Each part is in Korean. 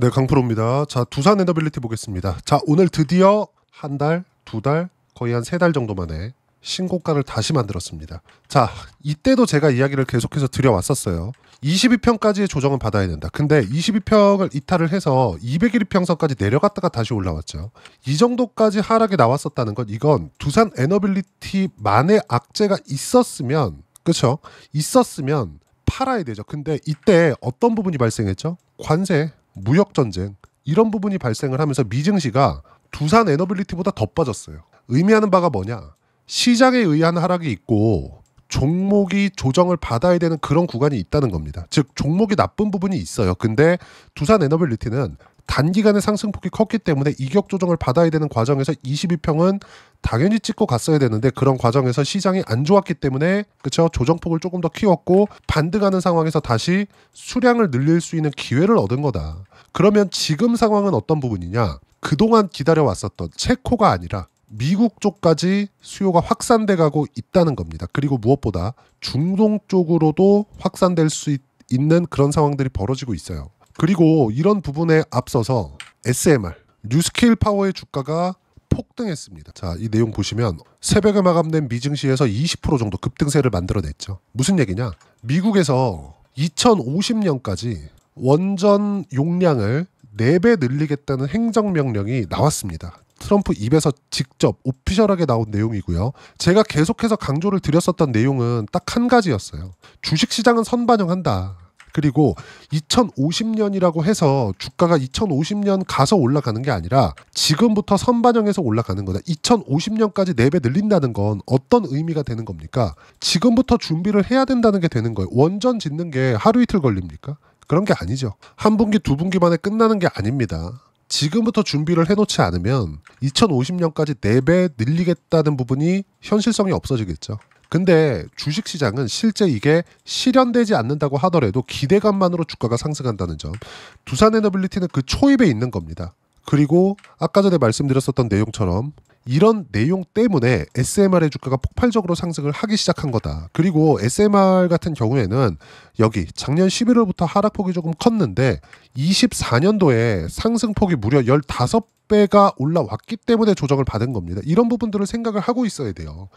네, 강프로입니다. 자, 두산 에너빌리티 보겠습니다. 자, 오늘 드디어 한 달, 두 달, 거의 한 세 달 정도 만에 신고가를 다시 만들었습니다. 자, 이때도 제가 이야기를 계속해서 드려왔었어요. 22평까지의 조정은 받아야 된다. 근데 22평을 이탈을 해서 201평선까지 내려갔다가 다시 올라왔죠. 이 정도까지 하락이 나왔었다는 건 이건 두산 에너빌리티만의 악재가 있었으면, 그렇죠? 있었으면 팔아야 되죠. 근데 이때 어떤 부분이 발생했죠? 관세, 무역전쟁, 이런 부분이 발생을 하면서 미증시가 두산 에너빌리티보다 더 빠졌어요. 의미하는 바가 뭐냐? 시장에 의한 하락이 있고 종목이 조정을 받아야 되는 그런 구간이 있다는 겁니다. 즉 종목이 나쁜 부분이 있어요. 근데 두산 에너빌리티는 단기간에 상승폭이 컸기 때문에 이격 조정을 받아야 되는 과정에서 22평은 당연히 찍고 갔어야 되는데 그런 과정에서 시장이 안 좋았기 때문에 그쵸 조정폭을 조금 더 키웠고 반등하는 상황에서 다시 수량을 늘릴 수 있는 기회를 얻은 거다. 그러면 지금 상황은 어떤 부분이냐? 그동안 기다려왔었던 체코가 아니라 미국 쪽까지 수요가 확산돼 가고 있다는 겁니다. 그리고 무엇보다 중동 쪽으로도 확산될 수 있는 그런 상황들이 벌어지고 있어요. 그리고 이런 부분에 앞서서 SMR, 뉴스케일 파워의 주가가 폭등했습니다. 자, 이 내용 보시면 새벽에 마감된 미증시에서 20% 정도 급등세를 만들어냈죠. 무슨 얘기냐? 미국에서 2050년까지 원전 용량을 4배 늘리겠다는 행정명령이 나왔습니다. 트럼프 입에서 직접 오피셜하게 나온 내용이고요. 제가 계속해서 강조를 드렸었던 내용은 딱 한 가지였어요. 주식시장은 선반영한다. 그리고 2050년이라고 해서 주가가 2050년 가서 올라가는 게 아니라 지금부터 선반영해서 올라가는 거다. 2050년까지 4배 늘린다는 건 어떤 의미가 되는 겁니까? 지금부터 준비를 해야 된다는 게 되는 거예요. 원전 짓는 게 하루 이틀 걸립니까? 그런 게 아니죠. 한 분기, 두 분기 만에 끝나는 게 아닙니다. 지금부터 준비를 해놓지 않으면 2050년까지 4배 늘리겠다는 부분이 현실성이 없어지겠죠. 근데 주식시장은 실제 이게 실현되지 않는다고 하더라도 기대감만으로 주가가 상승한다는 점. 두산에너빌리티는 그 초입에 있는 겁니다. 그리고 아까 전에 말씀드렸었던 내용처럼 이런 내용 때문에 SMR의 주가가 폭발적으로 상승을 하기 시작한 거다. 그리고 SMR 같은 경우에는 여기 작년 11월부터 하락폭이 조금 컸는데 24년도에 상승폭이 무려 15배가 올라왔기 때문에 조정을 받은 겁니다. 이런 부분들을 생각을 하고 있어야 돼요.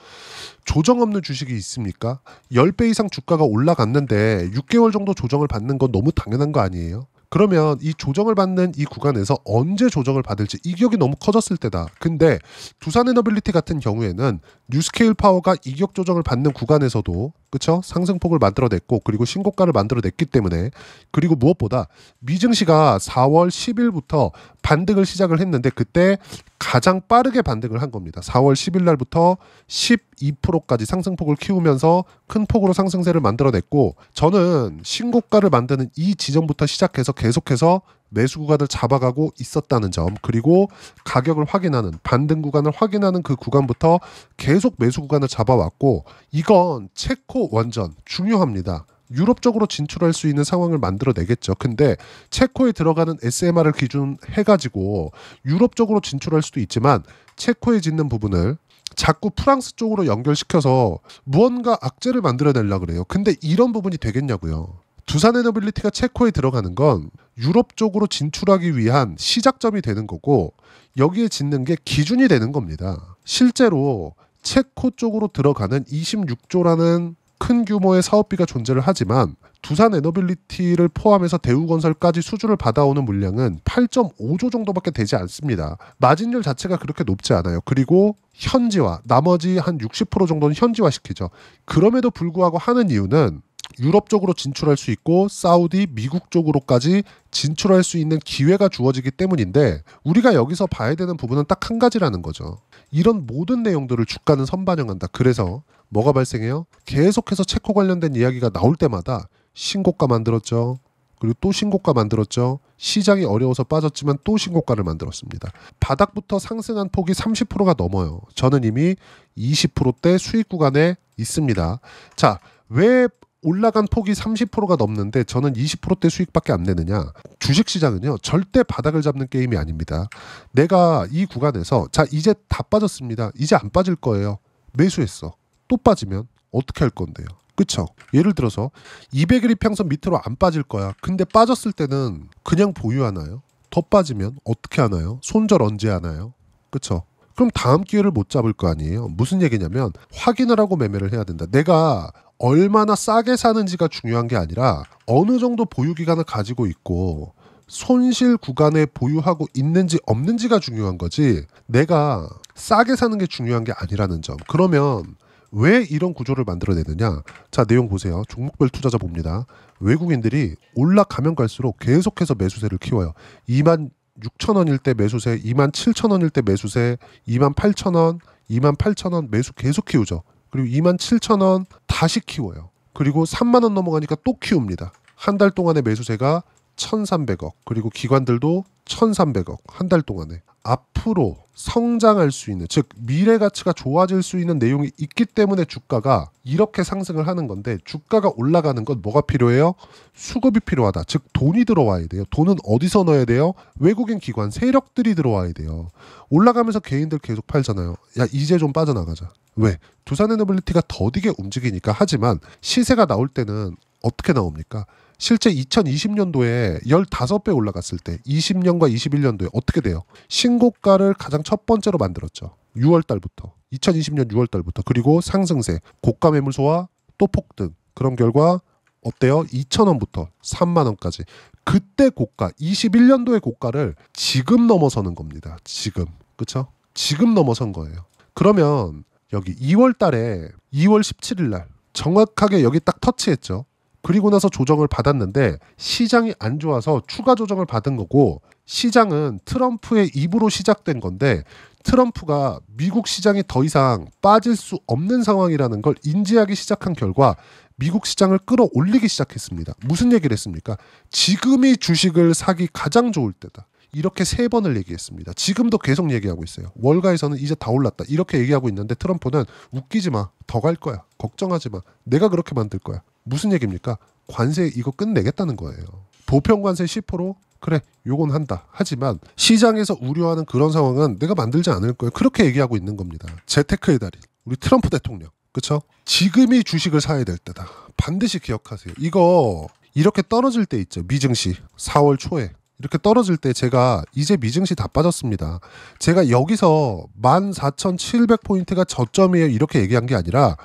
조정 없는 주식이 있습니까? 10배 이상 주가가 올라갔는데 6개월 정도 조정을 받는 건 너무 당연한 거 아니에요? 그러면 이 조정을 받는 이 구간에서 언제 조정을 받을지 이격이 너무 커졌을 때다. 근데 두산에너빌리티 같은 경우에는 뉴스케일 파워가 이격 조정을 받는 구간에서도 그쵸? 상승폭을 만들어냈고 그리고 신고가를 만들어냈기 때문에 그리고 무엇보다 미증시가 4월 10일부터 반등을 시작을 했는데 그때 가장 빠르게 반등을 한 겁니다. 4월 10일 날부터 12%까지 상승폭을 키우면서 큰 폭으로 상승세를 만들어냈고 저는 신고가를 만드는 이 지점부터 시작해서 계속해서 매수 구간을 잡아가고 있었다는 점 그리고 가격을 확인하는 반등 구간을 확인하는 그 구간부터 계속 매수 구간을 잡아왔고 이건 체코 원전 중요합니다. 유럽 쪽으로 진출할 수 있는 상황을 만들어내겠죠. 근데 체코에 들어가는 SMR을 기준해가지고 유럽 쪽으로 진출할 수도 있지만 체코에 짓는 부분을 자꾸 프랑스 쪽으로 연결시켜서 무언가 악재를 만들어내려고 그래요. 근데 이런 부분이 되겠냐고요. 두산에너빌리티가 체코에 들어가는 건 유럽 쪽으로 진출하기 위한 시작점이 되는 거고 여기에 짓는 게 기준이 되는 겁니다. 실제로 체코 쪽으로 들어가는 26조라는 큰 규모의 사업비가 존재를 하지만 두산에너빌리티를 포함해서 대우건설까지 수주를 받아오는 물량은 8.5조 정도밖에 되지 않습니다. 마진율 자체가 그렇게 높지 않아요. 그리고 현지화, 나머지 한 60% 정도는 현지화시키죠. 그럼에도 불구하고 하는 이유는 유럽 쪽으로 진출할 수 있고 사우디, 미국 쪽으로까지 진출할 수 있는 기회가 주어지기 때문인데 우리가 여기서 봐야 되는 부분은 딱 한 가지라는 거죠. 이런 모든 내용들을 주가는 선반영한다. 그래서 뭐가 발생해요? 계속해서 체코 관련된 이야기가 나올 때마다 신고가 만들었죠. 그리고 또 신고가 만들었죠. 시장이 어려워서 빠졌지만 또 신고가를 만들었습니다. 바닥부터 상승한 폭이 30%가 넘어요. 저는 이미 20%대 수익 구간에 있습니다. 자, 왜 올라간 폭이 30%가 넘는데 저는 20%대 수익밖에 안 내느냐? 주식시장은요 절대 바닥을 잡는 게임이 아닙니다. 내가 이 구간에서 자 이제 다 빠졌습니다. 이제 안 빠질 거예요. 매수했어. 또 빠지면 어떻게 할 건데요? 그쵸? 예를 들어서 200일 이평선 밑으로 안 빠질 거야. 근데 빠졌을 때는 그냥 보유하나요? 더 빠지면 어떻게 하나요? 손절 언제 하나요? 그쵸? 그럼 다음 기회를 못 잡을 거 아니에요. 무슨 얘기냐면 확인을 하고 매매를 해야 된다. 내가 얼마나 싸게 사는지가 중요한 게 아니라 어느 정도 보유 기간을 가지고 있고 손실 구간에 보유하고 있는지 없는지가 중요한 거지, 내가 싸게 사는 게 중요한 게 아니라는 점. 그러면 왜 이런 구조를 만들어내느냐? 자, 내용 보세요. 종목별 투자자 봅니다. 외국인들이 올라가면 갈수록 계속해서 매수세를 키워요. 26,000원일 때 매수세, 27,000원일 때 매수세, 28,000원, 28,000원 매수 계속 키우죠. 그리고 27,000원 다시 키워요. 그리고 3만원 넘어가니까 또 키웁니다. 한 달 동안의 매수세가 1,300억, 그리고 기관들도 1,300억 한 달 동안에. 앞으로 성장할 수 있는, 즉 미래 가치가 좋아질 수 있는 내용이 있기 때문에 주가가 이렇게 상승을 하는 건데, 주가가 올라가는 건 뭐가 필요해요? 수급이 필요하다. 즉 돈이 들어와야 돼요. 돈은 어디서 넣어야 돼요? 외국인 기관 세력들이 들어와야 돼요. 올라가면서 개인들 계속 팔잖아요. 야, 이제 좀 빠져나가자. 왜? 두산에너빌리티가 더디게 움직이니까. 하지만 시세가 나올 때는 어떻게 나옵니까? 실제 2020년도에 15배 올라갔을 때 20년과 21년도에 어떻게 돼요? 신고가를 가장 첫 번째로 만들었죠. 6월 달부터. 2020년 6월 달부터. 그리고 상승세, 고가 매물소와 또 폭등. 그런 결과 어때요? 2,000원부터 3만원까지. 그때 고가, 21년도의 고가를 지금 넘어서는 겁니다. 지금. 그쵸? 지금 넘어선 거예요. 그러면 여기 2월 달에 2월 17일 날 정확하게 여기 딱 터치했죠. 그리고 나서 조정을 받았는데 시장이 안 좋아서 추가 조정을 받은 거고, 시장은 트럼프의 입으로 시작된 건데 트럼프가 미국 시장이 더 이상 빠질 수 없는 상황이라는 걸 인지하기 시작한 결과 미국 시장을 끌어올리기 시작했습니다. 무슨 얘기를 했습니까? 지금이 주식을 사기 가장 좋을 때다. 이렇게 3번을 얘기했습니다. 지금도 계속 얘기하고 있어요. 월가에서는 이제 다 올랐다. 이렇게 얘기하고 있는데 트럼프는 웃기지 마. 더 갈 거야. 걱정하지 마. 내가 그렇게 만들 거야. 무슨 얘기입니까? 관세 이거 끝내겠다는 거예요. 보편관세 10%? 그래, 요건 한다. 하지만 시장에서 우려하는 그런 상황은 내가 만들지 않을 거예요. 그렇게 얘기하고 있는 겁니다. 재테크의 달인 우리 트럼프 대통령. 그쵸? 지금이 주식을 사야 될 때다. 반드시 기억하세요. 이거 이렇게 떨어질 때 있죠. 미증시 4월 초에 이렇게 떨어질 때 제가 이제 미증시 다 빠졌습니다. 제가 여기서 14,700포인트가 저점이에요 이렇게 얘기한 게 아니라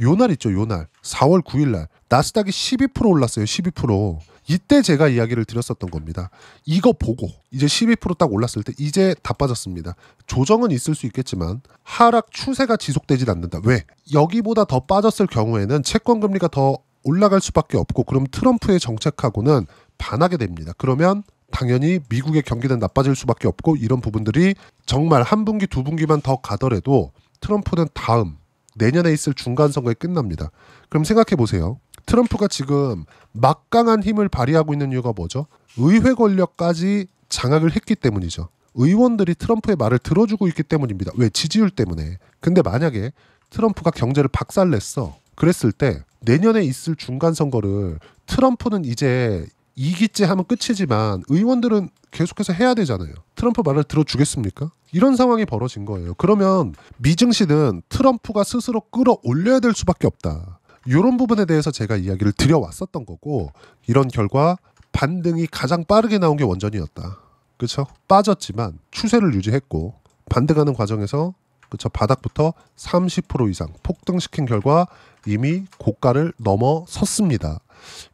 요날 있죠. 요날 4월 9일 날 나스닥이 12% 올랐어요. 12%. 이때 제가 이야기를 드렸었던 겁니다. 이거 보고 이제 12%딱 올랐을 때 이제 다 빠졌습니다. 조정은 있을 수 있겠지만 하락 추세가 지속되진 않는다. 왜? 여기보다 더 빠졌을 경우에는 채권금리가 더 올라갈 수밖에 없고, 그럼 트럼프의 정책하고는 반하게 됩니다. 그러면 당연히 미국의 경기는 나빠질 수밖에 없고, 이런 부분들이 정말 한 분기 두 분기만 더 가더라도 트럼프는 다음 내년에 있을 중간선거에 끝납니다. 그럼 생각해 보세요. 트럼프가 지금 막강한 힘을 발휘하고 있는 이유가 뭐죠? 의회 권력까지 장악을 했기 때문이죠. 의원들이 트럼프의 말을 들어주고 있기 때문입니다. 왜? 지지율 때문에. 근데 만약에 트럼프가 경제를 박살냈어. 그랬을 때 내년에 있을 중간선거를 트럼프는 이제 이기째 하면 끝이지만 의원들은 계속해서 해야 되잖아요. 트럼프 말을 들어주겠습니까? 이런 상황이 벌어진 거예요. 그러면 미증시는 트럼프가 스스로 끌어올려야 될 수밖에 없다. 이런 부분에 대해서 제가 이야기를 드려왔었던 거고, 이런 결과 반등이 가장 빠르게 나온 게 원전이었다. 그렇죠? 빠졌지만 추세를 유지했고 반등하는 과정에서 그렇죠? 바닥부터 30% 이상 폭등시킨 결과 이미 고가를 넘어섰습니다.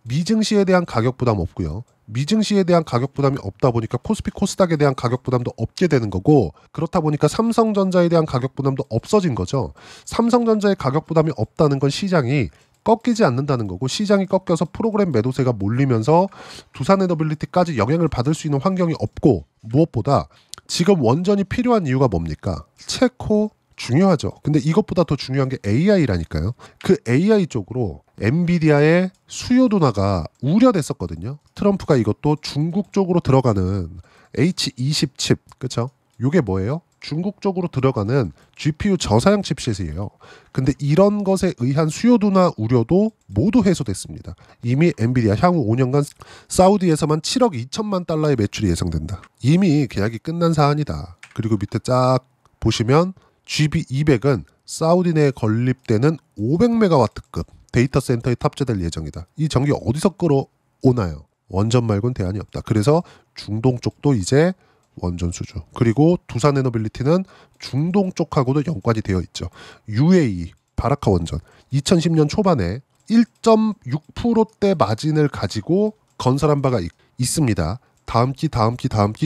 미증시에 대한 가격 부담 없고요. 미증시에 대한 가격 부담이 없다 보니까 코스피 코스닥에 대한 가격 부담도 없게 되는 거고, 그렇다 보니까 삼성전자에 대한 가격 부담도 없어진 거죠. 삼성전자의 가격 부담이 없다는 건 시장이 꺾이지 않는다는 거고, 시장이 꺾여서 프로그램 매도세가 몰리면서 두산에너빌리티까지 영향을 받을 수 있는 환경이 없고, 무엇보다 지금 원전이 필요한 이유가 뭡니까? 체코 중요하죠. 근데 이것보다 더 중요한 게 AI라니까요. 그 AI 쪽으로 엔비디아의 수요 둔화가 우려됐었거든요. 트럼프가 이것도 중국 쪽으로 들어가는 H20 칩, 그렇죠? 이게 뭐예요? 중국 쪽으로 들어가는 GPU 저사양 칩셋이에요. 근데 이런 것에 의한 수요 둔화 우려도 모두 해소됐습니다. 이미 엔비디아 향후 5년간 사우디에서만 7억 2천만 달러의 매출이 예상된다. 이미 계약이 끝난 사안이다. 그리고 밑에 쫙 보시면 GB200은 사우디 내에 건립되는 500메가와트급 데이터 센터에 탑재될 예정이다. 이 전기 어디서 끌어오나요? 원전 말고는 대안이 없다. 그래서 중동 쪽도 이제 원전 수주. 그리고 두산 에너빌리티는 중동 쪽하고도 연관이 되어 있죠. UAE 바라카 원전 2010년 초반에 1.6%대 마진을 가지고 건설한 바가 있습니다. 다음 기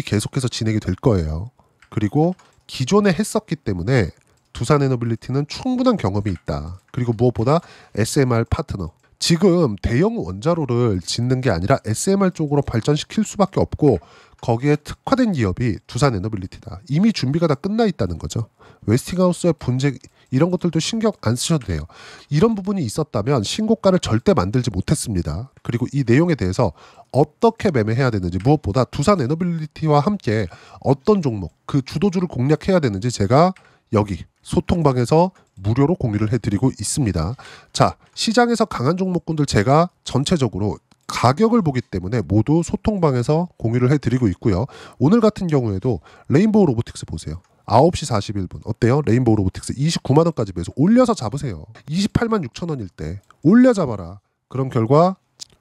계속해서 진행이 될 거예요. 그리고 기존에 했었기 때문에 두산 에너빌리티는 충분한 경험이 있다. 그리고 무엇보다 SMR 파트너. 지금 대형 원자로를 짓는 게 아니라 SMR 쪽으로 발전시킬 수밖에 없고 거기에 특화된 기업이 두산 에너빌리티다. 이미 준비가 다 끝나 있다는 거죠. 웨스팅하우스의 분쟁 이런 것들도 신경 안 쓰셔도 돼요. 이런 부분이 있었다면 신고가를 절대 만들지 못했습니다. 그리고 이 내용에 대해서 어떻게 매매해야 되는지 무엇보다 두산 에너빌리티와 함께 어떤 종목 그 주도주를 공략해야 되는지 제가 여기 소통방에서 무료로 공유를 해드리고 있습니다. 자, 시장에서 강한 종목군들 제가 전체적으로 가격을 보기 때문에 모두 소통방에서 공유를 해드리고 있고요. 오늘 같은 경우에도 레인보우 로보틱스 보세요. 9시 41분 어때요? 레인보우 로보틱스 29만 원까지 매수 올려서 잡으세요. 28만 6천 원일 때 올려 잡아라. 그런 결과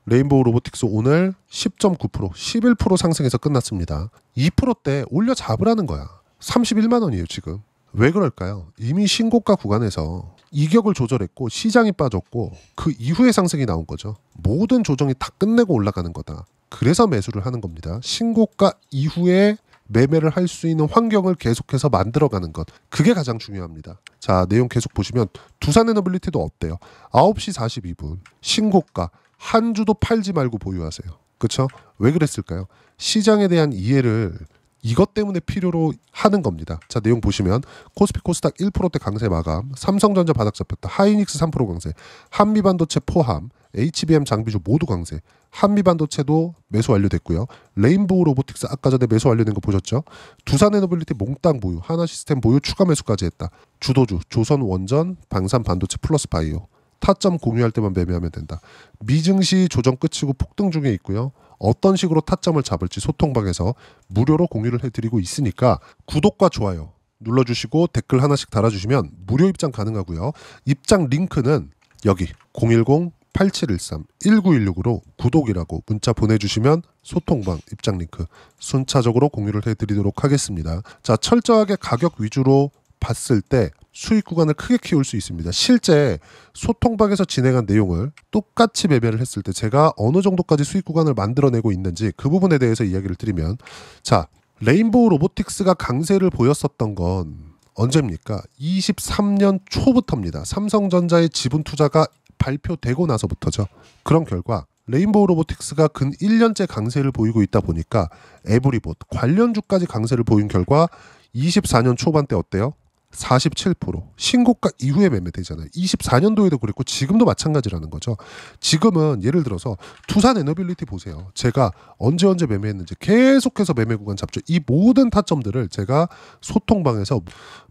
레인보우 로보틱스 오늘 10.9% 11% 상승해서 끝났습니다. 2%대 올려 잡으라는 거야. 31만 원이에요 지금. 왜 그럴까요? 이미 신고가 구간에서 이격을 조절했고 시장이 빠졌고 그 이후에 상승이 나온 거죠. 모든 조정이 다 끝내고 올라가는 거다. 그래서 매수를 하는 겁니다. 신고가 이후에 매매를 할 수 있는 환경을 계속해서 만들어가는 것. 그게 가장 중요합니다. 자, 내용 계속 보시면 두산 에너빌리티도 어때요? 9시 42분 신고가 한 주도 팔지 말고 보유하세요. 그렇죠? 왜 그랬을까요? 시장에 대한 이해를 이것 때문에 필요로 하는 겁니다. 자, 내용 보시면 코스피 코스닥 1%대 강세 마감, 삼성전자 바닥 잡혔다, 하이닉스 3% 강세, 한미반도체 포함, HBM 장비주 모두 강세, 한미반도체도 매수 완료됐고요. 레인보우 로보틱스 아까 전에 매수 완료된 거 보셨죠? 두산 에너빌리티 몽땅 보유, 하나시스템 보유 추가 매수까지 했다. 주도주 조선원전, 방산반도체 플러스 바이오. 타점 공유할 때만 매매하면 된다. 미증시 조정 끝이고 폭등 중에 있고요. 어떤 식으로 타점을 잡을지 소통방에서 무료로 공유를 해드리고 있으니까 구독과 좋아요 눌러주시고 댓글 하나씩 달아주시면 무료 입장 가능하고요. 입장 링크는 여기 010-8713-1916으로 구독이라고 문자 보내주시면 소통방 입장 링크 순차적으로 공유를 해드리도록 하겠습니다. 자, 철저하게 가격 위주로 봤을 때 수익 구간을 크게 키울 수 있습니다. 실제 소통방에서 진행한 내용을 똑같이 매매를 했을 때 제가 어느 정도까지 수익 구간을 만들어내고 있는지 그 부분에 대해서 이야기를 드리면, 자, 레인보우 로보틱스가 강세를 보였었던 건 언제입니까? 23년 초부터입니다. 삼성전자의 지분 투자가 발표되고 나서부터죠. 그런 결과 레인보우 로보틱스가 근 1년째 강세를 보이고 있다 보니까 에브리봇 관련주까지 강세를 보인 결과 24년 초반 때 어때요? 47% 신고가 이후에 매매되잖아요. 24년도에도 그랬고 지금도 마찬가지라는 거죠. 지금은 예를 들어서 두산 에너빌리티 보세요. 제가 언제 매매했는지 계속해서 매매 구간 잡죠. 이 모든 타점들을 제가 소통방에서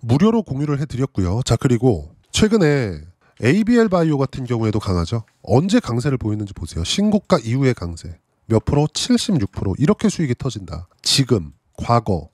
무료로 공유를 해드렸고요. 자, 그리고 최근에 ABL 바이오 같은 경우에도 강하죠. 언제 강세를 보이는지 보세요. 신고가 이후의 강세 몇 프로? 76% 이렇게 수익이 터진다. 지금 과거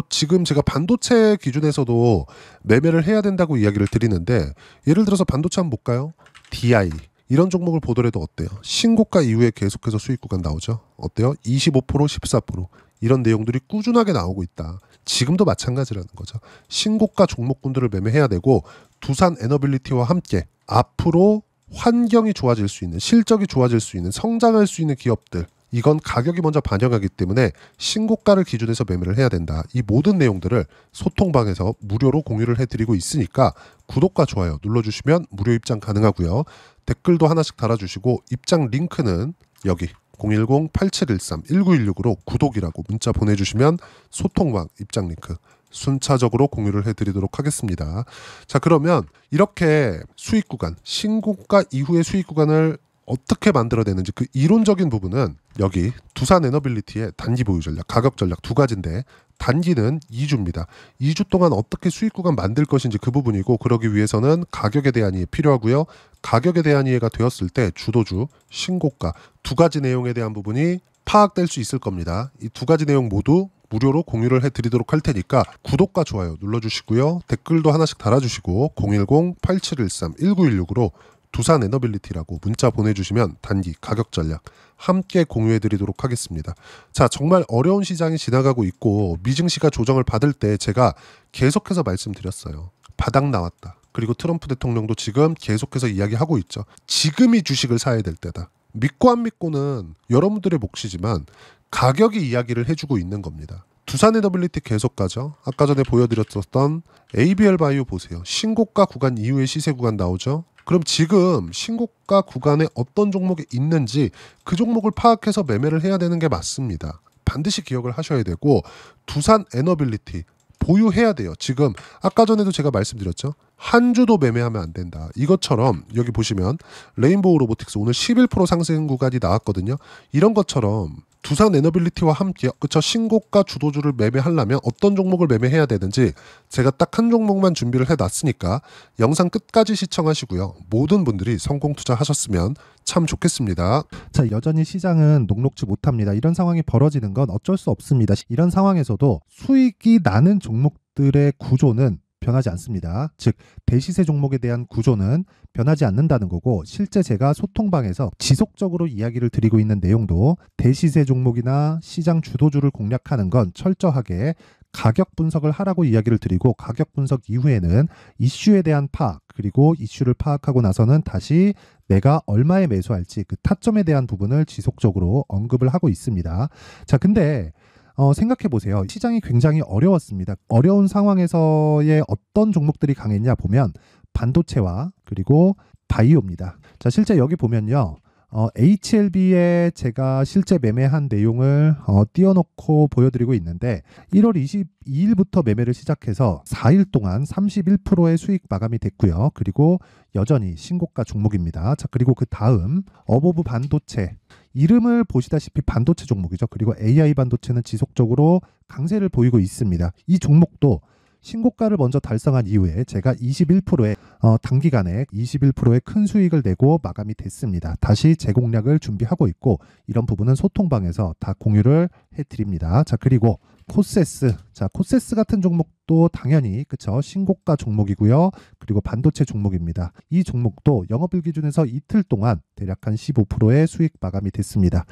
지금 제가 반도체 기준에서도 매매를 해야 된다고 이야기를 드리는데, 예를 들어서 반도체 한번 볼까요? DI 이런 종목을 보더라도 어때요? 신고가 이후에 계속해서 수익 구간 나오죠. 어때요? 25% 14% 이런 내용들이 꾸준하게 나오고 있다. 지금도 마찬가지라는 거죠. 신고가 종목군들을 매매해야 되고 두산 에너빌리티와 함께 앞으로 환경이 좋아질 수 있는, 실적이 좋아질 수 있는, 성장할 수 있는 기업들, 이건 가격이 먼저 반영하기 때문에 신고가를 기준해서 매매를 해야 된다. 이 모든 내용들을 소통방에서 무료로 공유를 해드리고 있으니까 구독과 좋아요 눌러주시면 무료 입장 가능하고요. 댓글도 하나씩 달아주시고 입장 링크는 여기 010-8713-1916으로 구독이라고 문자 보내주시면 소통방 입장 링크 순차적으로 공유를 해드리도록 하겠습니다. 자, 그러면 이렇게 수익 구간, 신고가 이후의 수익 구간을 어떻게 만들어내는지 그 이론적인 부분은 여기 두산 에너빌리티의 단기 보유 전략, 가격 전략 두 가지인데, 단기는 2주입니다. 2주 동안 어떻게 수익 구간 만들 것인지 그 부분이고, 그러기 위해서는 가격에 대한 이해 필요하고요. 가격에 대한 이해가 되었을 때 주도주, 신고가 두 가지 내용에 대한 부분이 파악될 수 있을 겁니다. 이 두 가지 내용 모두 무료로 공유를 해드리도록 할 테니까 구독과 좋아요 눌러주시고요. 댓글도 하나씩 달아주시고 010-8713-1916으로 두산 에너빌리티라고 문자 보내주시면 단기 가격 전략 함께 공유해드리도록 하겠습니다. 자, 정말 어려운 시장이 지나가고 있고 미증시가 조정을 받을 때 제가 계속해서 말씀드렸어요. 바닥 나왔다. 그리고 트럼프 대통령도 지금 계속해서 이야기하고 있죠. 지금이 주식을 사야 될 때다. 믿고 안 믿고는 여러분들의 몫이지만 가격이 이야기를 해주고 있는 겁니다. 두산 에너빌리티 계속 가죠. 아까 전에 보여드렸었던 ABL 바이오 보세요. 신고가 구간 이후에 시세 구간 나오죠. 그럼 지금 신고가 구간에 어떤 종목이 있는지 그 종목을 파악해서 매매를 해야 되는 게 맞습니다. 반드시 기억을 하셔야 되고 두산 에너빌리티 보유해야 돼요. 지금 아까 전에도 제가 말씀드렸죠. 한 주도 매매하면 안 된다. 이것처럼 여기 보시면 레인보우 로보틱스 오늘 11% 상승 구간이 나왔거든요. 이런 것처럼 두산 에너빌리티와 함께 그쵸 신고가 주도주를 매매하려면 어떤 종목을 매매해야 되는지 제가 딱 한 종목만 준비를 해놨으니까 영상 끝까지 시청하시고요. 모든 분들이 성공 투자하셨으면 참 좋겠습니다. 자, 여전히 시장은 녹록지 못합니다. 이런 상황이 벌어지는 건 어쩔 수 없습니다. 이런 상황에서도 수익이 나는 종목들의 구조는 변하지 않습니다. 즉 대시세 종목에 대한 구조는 변하지 않는다는 거고, 실제 제가 소통방에서 지속적으로 이야기를 드리고 있는 내용도 대시세 종목이나 시장 주도주를 공략하는 건 철저하게 가격 분석을 하라고 이야기를 드리고, 가격 분석 이후에는 이슈에 대한 파악, 그리고 이슈를 파악하고 나서는 다시 내가 얼마에 매수할지 그 타점에 대한 부분을 지속적으로 언급을 하고 있습니다. 자, 근데 생각해 보세요. 시장이 굉장히 어려웠습니다. 어려운 상황에서의 어떤 종목들이 강했냐 보면 반도체와 그리고 바이오입니다. 자, 실제 여기 보면요. HLB에 제가 실제 매매한 내용을 띄워놓고 보여드리고 있는데 1월 22일부터 매매를 시작해서 4일 동안 31%의 수익 마감이 됐고요. 그리고 여전히 신고가 종목입니다. 자, 그리고 그 다음 어보브 반도체, 이름을 보시다시피 반도체 종목이죠. 그리고 AI 반도체는 지속적으로 강세를 보이고 있습니다. 이 종목도 신고가를 먼저 달성한 이후에 제가 21%의 단기간에 21%의 큰 수익을 내고 마감이 됐습니다. 다시 재공략을 준비하고 있고, 이런 부분은 소통방에서 다 공유를 해드립니다. 자, 그리고 코세스, 자, 코세스 같은 종목도 당연히 그쵸 신고가 종목이고요. 그리고 반도체 종목입니다. 이 종목도 영업일 기준에서 이틀 동안 대략 한 15%의 수익 마감이 됐습니다.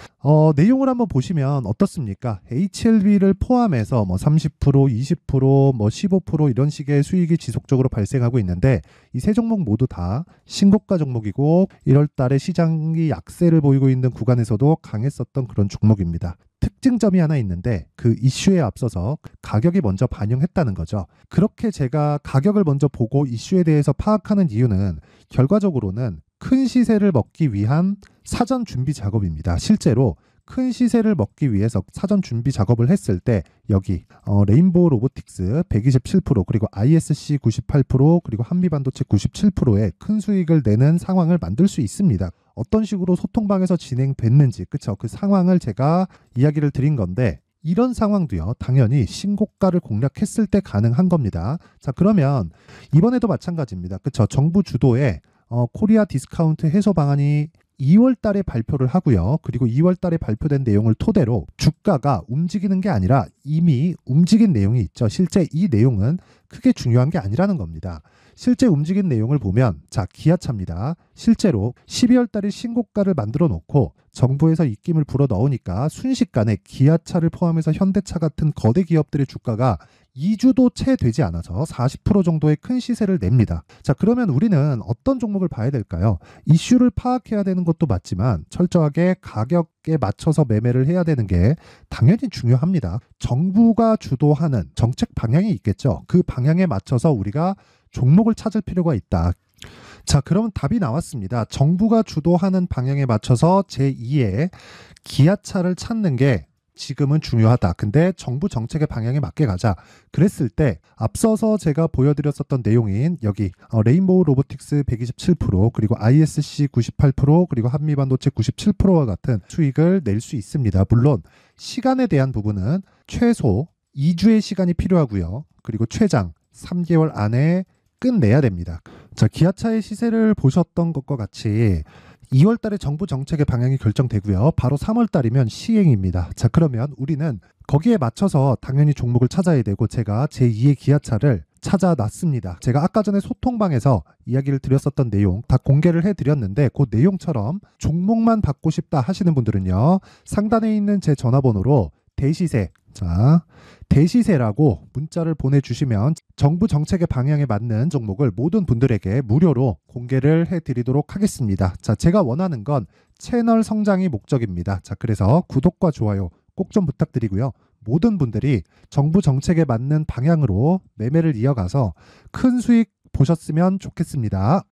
내용을 한번 보시면 어떻습니까? HLB를 포함해서 뭐 30%, 20%, 뭐 15% 이런 식의 수익이 지속적으로 발생하고 있는데, 이 세 종목 모두 다 신고가 종목이고 1월 달에 시장이 약세를 보이고 있는 구간에서도 강했었던 그런 종목입니다. 특징점이 하나 있는데 그 이슈에 앞서서 가격이 먼저 반영했다는 거죠. 그렇게 제가 가격을 먼저 보고 이슈에 대해서 파악하는 이유는 결과적으로는 큰 시세를 먹기 위한 사전 준비 작업입니다. 실제로 큰 시세를 먹기 위해서 사전 준비 작업을 했을 때 여기 레인보우 로보틱스 127% 그리고 ISC 98% 그리고 한미반도체 97%의 큰 수익을 내는 상황을 만들 수 있습니다. 어떤 식으로 소통방에서 진행됐는지 그쵸 그 상황을 제가 이야기를 드린 건데, 이런 상황도요 당연히 신고가를 공략했을 때 가능한 겁니다. 자, 그러면 이번에도 마찬가지입니다. 그쵸 정부 주도의 코리아 디스카운트 해소 방안이 2월 달에 발표를 하고요. 그리고 2월 달에 발표된 내용을 토대로 주가가 움직이는 게 아니라 이미 움직인 내용이 있죠. 실제 이 내용은 크게 중요한 게 아니라는 겁니다. 실제 움직인 내용을 보면 자, 기아차입니다. 실제로 12월 달에 신고가를 만들어 놓고 정부에서 입김을 불어 넣으니까 순식간에 기아차를 포함해서 현대차 같은 거대 기업들의 주가가 2주도 채 되지 않아서 40% 정도의 큰 시세를 냅니다. 자, 그러면 우리는 어떤 종목을 봐야 될까요? 이슈를 파악해야 되는 것도 맞지만 철저하게 가격에 맞춰서 매매를 해야 되는 게 당연히 중요합니다. 정부가 주도하는 정책 방향이 있겠죠. 그 방향에 맞춰서 우리가 종목을 찾을 필요가 있다. 자, 그러면 답이 나왔습니다. 정부가 주도하는 방향에 맞춰서 제2의 기아차를 찾는 게 지금은 중요하다. 근데 정부 정책의 방향에 맞게 가자. 그랬을 때 앞서서 제가 보여드렸었던 내용인 여기 레인보우 로보틱스 127% 그리고 ISC 98% 그리고 한미반도체 97%와 같은 수익을 낼 수 있습니다. 물론 시간에 대한 부분은 최소 2주의 시간이 필요하고요. 그리고 최장 3개월 안에 끝내야 됩니다. 자, 기아차의 시세를 보셨던 것과 같이 2월 달에 정부 정책의 방향이 결정되고요. 바로 3월 달이면 시행입니다. 자, 그러면 우리는 거기에 맞춰서 당연히 종목을 찾아야 되고, 제가 제2의 기아차를 찾아놨습니다. 제가 아까 전에 소통방에서 이야기를 드렸었던 내용 다 공개를 해드렸는데 그 내용처럼 종목만 받고 싶다 하시는 분들은요. 상단에 있는 제 전화번호로 대시세, 자, 대시세라고 문자를 보내주시면 정부 정책의 방향에 맞는 종목을 모든 분들에게 무료로 공개를 해드리도록 하겠습니다. 자, 제가 원하는 건 채널 성장이 목적입니다. 자, 그래서 구독과 좋아요 꼭 좀 부탁드리고요. 모든 분들이 정부 정책에 맞는 방향으로 매매를 이어가서 큰 수익 보셨으면 좋겠습니다.